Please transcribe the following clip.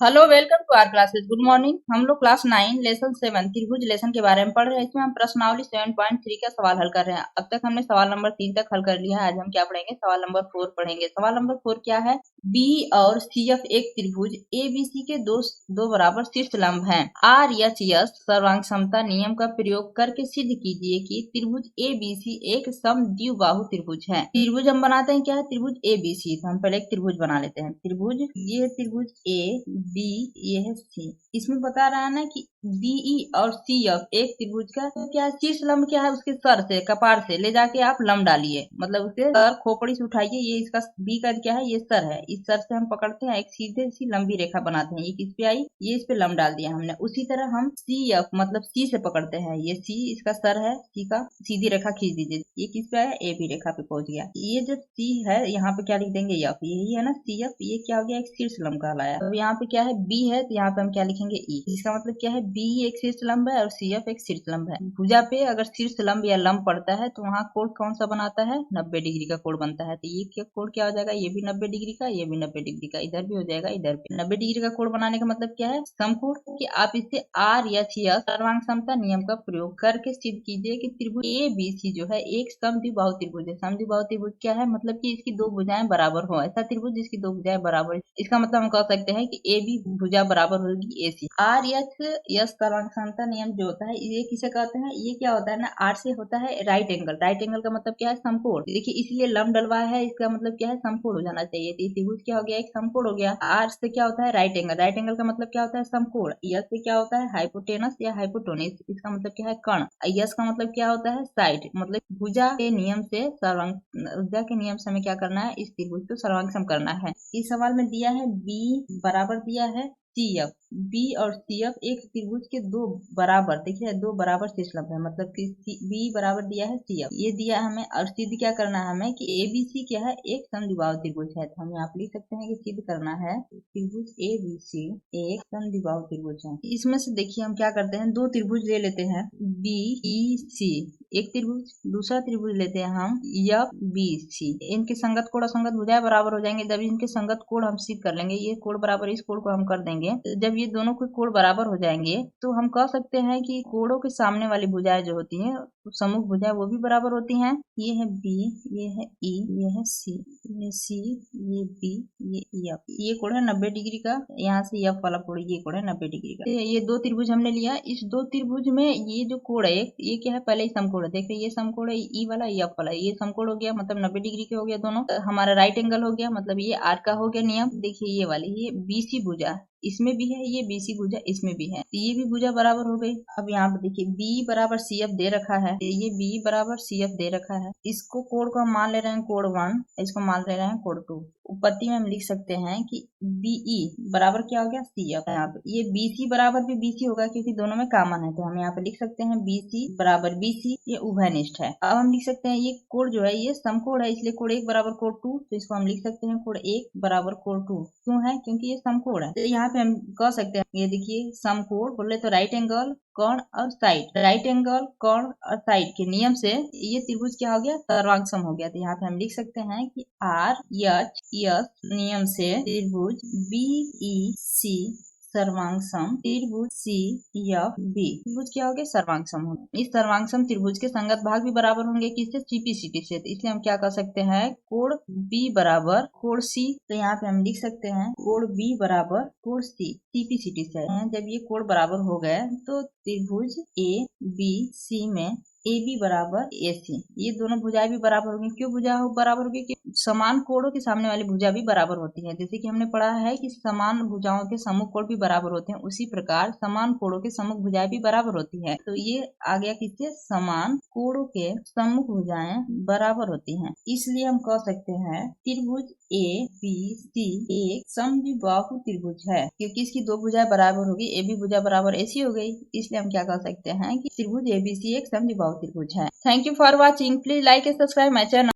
Hello, welcome to our classes. Good morning. हम लोग class 9 lesson 7 त्रिभुज लेसन के बारे में पढ़ रहे हैं। इसमें हम प्रश्नावली 7.3 का सवाल हल कर रहे हैं। अब तक हमने सवाल नंबर 3 तक हल कर लिया है। आज हम क्या पढ़ेंगे? सवाल नंबर 4 पढ़ेंगे। सवाल नंबर 4 क्या है? बी और सी एफ एक त्रिभुज एबीसी के दो दो बराबर शीर्ष लंब हैं। आर एच एस सर्वांग समता नियम का प्रयोग करके सिद्ध कीजिए कि त्रिभुज एबीसी एक समद्विबाहु त्रिभुज है। त्रिभुज हम बनाते हैं क्या है? त्रिभुज एबीसी। तो हम पहले एक त्रिभुज बना लेते हैं। त्रिभुज, ये है त्रिभुज ए बी, ये है सी। इसमें बता रहा है ना कि बीई और सी एफ एक त्रिभुज का क्या है? शीर्ष लंब क्या है? उसके सर से, कपार से ले जाके आप लंब डालिए, मतलब उसके सर खोपड़ी से उठाइए। ये इसका बी का क्या है? ये सर है। इस सर से हम पकड़ते हैं, एक सीधे सी लंबी रेखा बनाते हैं। ये किस पे आई? ये इस पे लंब डाल दिया हमने। उसी तरह हम सी एफ मतलब सी से पकड़ते हैं। ये सी इसका सर है, सी का सीधी रेखा खींच दीजिए। ये किस पे आया? ए बी रेखा पे पहुंच गया। ये जो सी है यहाँ पे क्या लिख देंगे? एफ। यही है ना सी एफ। ये क्या हो गया? एक शीर्ष लंब कहलाया। अब यहाँ पे क्या है? बी है, तो यहाँ पे हम क्या लिखेंगे? ई। इसका मतलब क्या है? बी एक शीर्ष लंब है और सी एफ एक शीर्ष लंब है। भुजा पे अगर शीर्ष लंब या लंब पड़ता है तो वहाँ कोण कौन सा बनाता है? 90 डिग्री का कोण बनता है। तो ये कोण क्या हो जाएगा? ये भी 90 डिग्री का, ये भी 90 डिग्री का। इधर भी हो जाएगा, इधर भी 90 डिग्री का कोण बनाने का मतलब क्या है? समकोण। कि आप इससे आर एच एस सर्वांग समता नियम का प्रयोग करके सिद्ध कीजिए कि त्रिभुज ए बी सी जो है एक समद्विबाहु त्रिभुज है। समद्विबाहु त्रिभुज क्या है? मतलब कि इसकी दो भुजाएं बराबर हो। ऐसा त्रिभुज जिसकी दो भुजाएं बराबर है। इसका मतलब हम कह सकते हैं कि ए बी भुजा बराबर होगी ए सी। आर एच एस सर्वांग समता नियम जो होता है ये किसे कहते हैं? ये क्या होता है ना, आर से होता है राइट एंगल। राइट एंगल का मतलब क्या है? समकोण। देखिए इसलिए लंब डलवा है, इसका मतलब क्या है? समकोण हो जाना चाहिए। तो त्रिभुज क्या हो गया? एक समकोण हो गया। आर से क्या होता है? Right angle. राइट एंगल का मतलब क्या होता है? समकोण। यस से क्या होता है? हाइपोटेनस या हाइपोटोनिस। इसका मतलब क्या है? कर्ण। यस का मतलब क्या होता है? साइड। मतलब भुजा के नियम से सर्वांग भुजा के नियम से हमें क्या करना है? इस त्रिभुज को सर्वांग करना है। इस सवाल में दिया है बी बराबर दिया है सी एफ। बी और सी एफ एक त्रिभुज के दो बराबर, देखिए दो बराबर शीर्ष लंब है। मतलब कि बी बराबर दिया है सी एफ, ये दिया हमें। और सिद्ध क्या करना है हमें? कि ए बी सी क्या है? एक समद्विबाहु त्रिभुज है। तो हम यहाँ पे लिख सकते हैं कि सिद्ध करना है त्रिभुज ए बी सी एक समद्विबाहु त्रिभुज है। इसमें से देखिए हम क्या करते हैं, दो त्रिभुज ले लेते हैं बी ई सी एक त्रिभुज, दूसरा त्रिभुज लेते हैं हम एफ बी सी। इनके संगत कोण असंगत भुजाएं बराबर हो जाएंगे। जब इनके संगत कोण हम सिद्ध कर लेंगे, ये कोण बराबर इस कोण को हम कर देंगे। जब ये दोनों के कोण बराबर हो जाएंगे तो हम कह सकते हैं कि कोणों के सामने वाली भुजाएं जो होती हैं, सम्मुख भुजाएं, वो भी बराबर होती हैं। ये है बी, ये है ई, ये है सी, ये सी, ये बी, ये एफ। ये कोण है 90 डिग्री का। यहाँ से एफ वाला कोण, ये कोण है 90 डिग्री का। ये दो त्रिभुज हमने लिया। इस दो त्रिभुज में ये जो कोण है, ये क्या है? पहले ही समकोण है। देखिए ये समकोण है, ई वाला, एफ वाला। ये समकोण हो गया, मतलब 90 डिग्री के हो गया दोनों। हमारा राइट एंगल हो गया, मतलब ये आर का हो गया नियम। देखिए ये वाली, ये बीसी भुजा इसमें भी है, ये बीसी भुजा इसमें भी है, तो ये भी भुजा बराबर हो गई। अब यहाँ पे देखिए बी बराबर सी एफ दे रखा है, ये बी बराबर सी एफ दे रखा है। इसको कोण को हम मान ले रहे हैं कोण 1, इसको मान ले रहे हैं कोण 2। उत्पत्ति में हम लिख सकते हैं कि बीई बराबर क्या हो गया? C F. यहाँ पे ये बीसी बराबर भी बीसी होगा क्योंकि दोनों में कॉमन है। तो हम यहाँ पे लिख सकते हैं बीसी बराबर बीसी, ये उभयनिष्ठ है। अब हम लिख सकते हैं ये कोण जो है ये समकोण है, इसलिए कोण 1 बराबर कोण 2। तो इसको हम लिख सकते हैं कोण 1 बराबर कोण 2। क्यों है? क्योंकि ये समकोण है। तो यहाँ पे हम कह सकते हैं, ये देखिए समकोण बोले तो राइट एंगल, कोण और साइड। राइट एंगल, कोण और साइड के नियम से ये त्रिभुज क्या हो गया? सर्वांग हो गया। तो यहाँ पे हम लिख सकते हैं कि आर एच एस नियम से त्रिभुज बी ई सी सर्वांग सम त्रिभुज सी एफ बी त्रिभुज क्या हो गया? सर्वांग सम हो। इस सर्वांग सम त्रिभुज के संगत भाग भी बराबर होंगे किससे? सीपी सीटी से। तो इसलिए हम क्या कर सकते हैं? कोण बी बराबर कोण सी। तो यहाँ पे हम लिख सकते हैं कोण बी बराबर कोण सी, सीपी सीटी से। जब ये कोण बराबर हो गए तो त्रिभुज ए बी सी में ए बी बराबर ए सी, ये दोनों भुजाएं भी बराबर होंगी। क्यों भुजा बराबर होगी? कि समान कोणों के सामने वाली भुजा भी बराबर होती है। जैसे कि हमने पढ़ा है कि समान भुजाओं के सम्मुख कोण भी बराबर होते हैं, उसी प्रकार समान कोणों के सम्मुख भुजाएं भी बराबर होती है। तो ये आ गया किससे? समान कोणों के सम्मुख भुजाएं बराबर होती हैं। इसलिए हम कह सकते हैं त्रिभुज ए बी सी एक समद्विबाहु त्रिभुज है, क्योंकि इसकी दो भुजाएं बराबर होगी। ए बी भुजा बराबर ए सी हो गई। इसलिए हम क्या कह सकते हैं कि त्रिभुज ए बी सी एक समद्विबाहु त्रिभुज है। Thank you for watching. Please like and subscribe my channel.